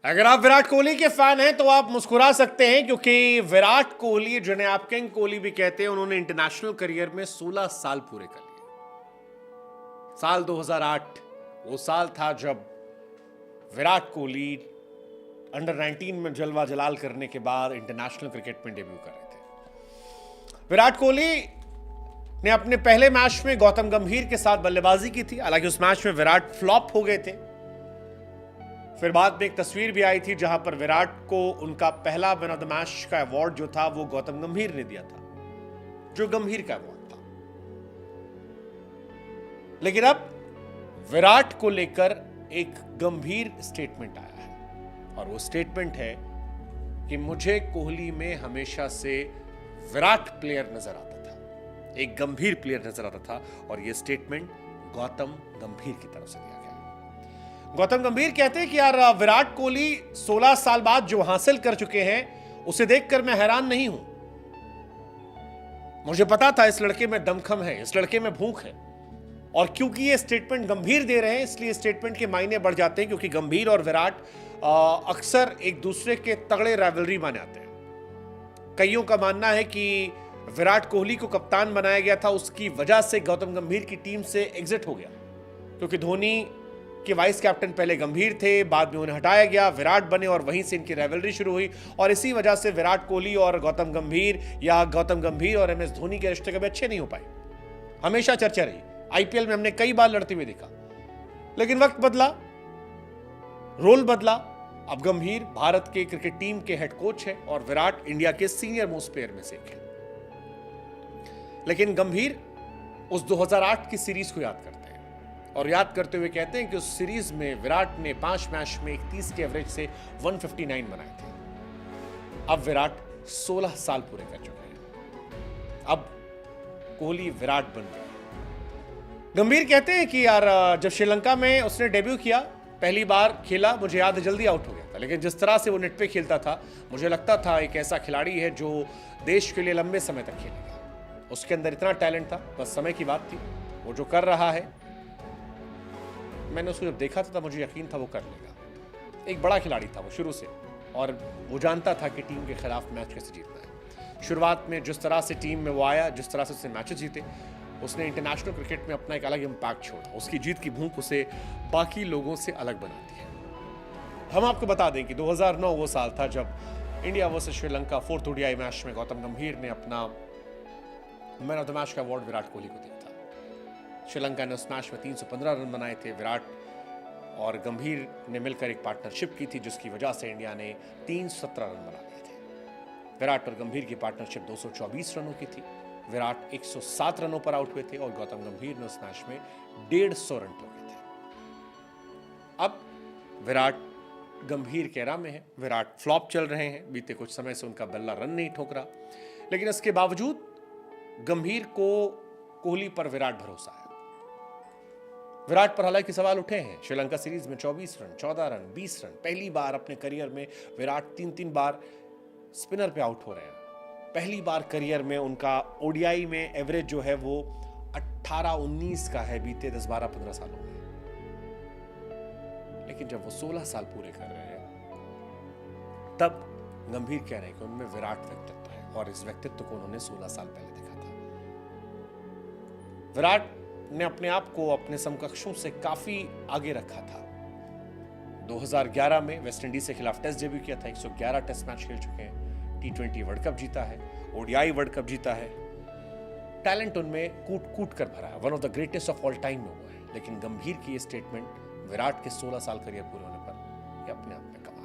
अगर आप विराट कोहली के फैन हैं तो आप मुस्कुरा सकते हैं, क्योंकि विराट कोहली, जिन्हें आप किंग कोहली भी कहते हैं, उन्होंने इंटरनेशनल करियर में 16 साल पूरे कर लिए। साल 2008 वो साल था जब विराट कोहली अंडर 19 में जलवा जलाल करने के बाद इंटरनेशनल क्रिकेट में डेब्यू कर रहे थे। विराट कोहली ने अपने पहले मैच में गौतम गंभीर के साथ बल्लेबाजी की थी। हालांकि उस मैच में विराट फ्लॉप हो गए थे। फिर बाद में एक तस्वीर भी आई थी जहां पर विराट को उनका पहला मैन ऑफ द मैच का अवार्ड जो था वो गौतम गंभीर ने दिया था, जो गंभीर का अवार्ड था। लेकिन अब विराट को लेकर एक गंभीर स्टेटमेंट आया है, और वो स्टेटमेंट है कि मुझे कोहली में हमेशा से विराट प्लेयर नजर आता था, एक गंभीर प्लेयर नजर आता था। और यह स्टेटमेंट गौतम गंभीर की तरफ से दिया गया। गौतम गंभीर कहते हैं कि यार, विराट कोहली 16 साल बाद जो हासिल कर चुके हैं उसे देखकर मैं हैरान नहीं हूं। मुझे पता था इस लड़के में दमखम है, इस लड़के में भूख है। और क्योंकि ये स्टेटमेंट गंभीर दे रहे हैं, इसलिए स्टेटमेंट के मायने बढ़ जाते हैं, क्योंकि गंभीर और विराट अक्सर एक दूसरे के तगड़े राइवलरी माने जाते हैं। कईयों का मानना है कि विराट कोहली को कप्तान बनाया गया था, उसकी वजह से गौतम गंभीर की टीम से एग्जिट हो गया, क्योंकि धोनी के वाइस कैप्टन पहले गंभीर थे, बाद में उन्हें हटाया गया, विराट बने और वहीं से इनकी राइवलरी शुरू हुई। और इसी वजह से विराट कोहली और गौतम गंभीर, या गौतम गंभीर और एमएस धोनी के रिश्ते कभी अच्छे नहीं हो पाए। हमेशा चर्चा रही, आईपीएल में हमने कई बार लड़ते हुए देखा। लेकिन वक्त बदला, रोल बदला। अब गंभीर भारत के क्रिकेट टीम के हेड कोच है और विराट इंडिया के सीनियर मोस्ट प्लेयर में से एक है। लेकिन गंभीर उस 2008 की सीरीज को याद करते हैं, और याद करते हुए कहते हैं कि उस सीरीज में विराट ने 5 मैच में 31 के एवरेज से 159 बनाए थे। अब विराट 16 साल पूरे कर चुके हैं। अब कोहली विराट बन गए। गंभीर कहते हैं कि यार, जब श्रीलंका में उसने डेब्यू किया, पहली बार खेला, मुझे याद है जल्दी आउट हो गया था। लेकिन जिस तरह से वो नेट पे खेलता था, मुझे लगता था एक ऐसा खिलाड़ी है जो देश के लिए लंबे समय तक खेलेगा। उसके अंदर इतना टैलेंट था, बस समय की बात थी। वो जो कर रहा है, मैंने उसको जब देखा था मुझे यकीन था वो कर लेगा। एक बड़ा खिलाड़ी था वो शुरू से, और वो जानता था कि टीम के खिलाफ मैच कैसे जीतना है। शुरुआत में जिस तरह से टीम में वो आया, जिस तरह से उसने मैचेस जीते, उसने इंटरनेशनल क्रिकेट में अपना एक अलग इम्पैक्ट छोड़ा। उसकी जीत की भूख उसे बाकी लोगों से अलग बनाती है। हम आपको बता दें कि 2009 वो साल था जब India versus Sri Lanka 4th ODI match में गौतम गंभीर ने अपना मैन ऑफ द मैच का अवार्ड विराट कोहली को दिया था। श्रीलंका ने उस मैच में 315 रन बनाए थे। विराट और गंभीर ने मिलकर एक पार्टनरशिप की थी, जिसकी वजह से इंडिया ने 317 रन बना लिए थे। विराट और गंभीर की पार्टनरशिप 224 रनों की थी। विराट 107 रनों पर आउट हुए थे और गौतम गंभीर ने उस मैच में 150 रन ठोके थे। अब विराट गंभीर के एरा में है। विराट फ्लॉप चल रहे हैं, बीते कुछ समय से उनका बल्ला रन नहीं ठोक रहा। लेकिन इसके बावजूद गंभीर को कोहली पर विराट भरोसा है। विराट पर हालांकि सवाल उठे हैं। श्रीलंका सीरीज में 24 रन, 14 रन, 20 रन। पहली बार अपने करियर में विराट 3-3 बार स्पिनर पे आउट हो रहे हैं। पहली बार करियर में उनका ओडीआई में एवरेज जो है वो 18-19 का है, बीते 10, 12, 15 सालों में। लेकिन जब वो 16 साल पूरे कर रहे हैं, तब गंभीर कह रहे हैं कि उनमें विराट व्यक्तित्व है, और इस व्यक्तित्व को उन्होंने 16 साल पहले देखा था। विराट ने अपने आप को अपने समकक्षों से काफी आगे रखा था। 2011 में वेस्ट इंडीज के खिलाफ टेस्ट डेब्यू किया था, 111 टेस्ट मैच खेल चुके हैं, T20 वर्ल्ड कप जीता है, ओडीआई वर्ल्ड कप जीता है। टैलेंट उनमें कूट कूट कर भरा है, one of the greatest of all time में वो है। लेकिन गंभीर की ये स्टेटमेंट विराट के 16 साल करियर पूरे होने पर ये अपने आप में कमाल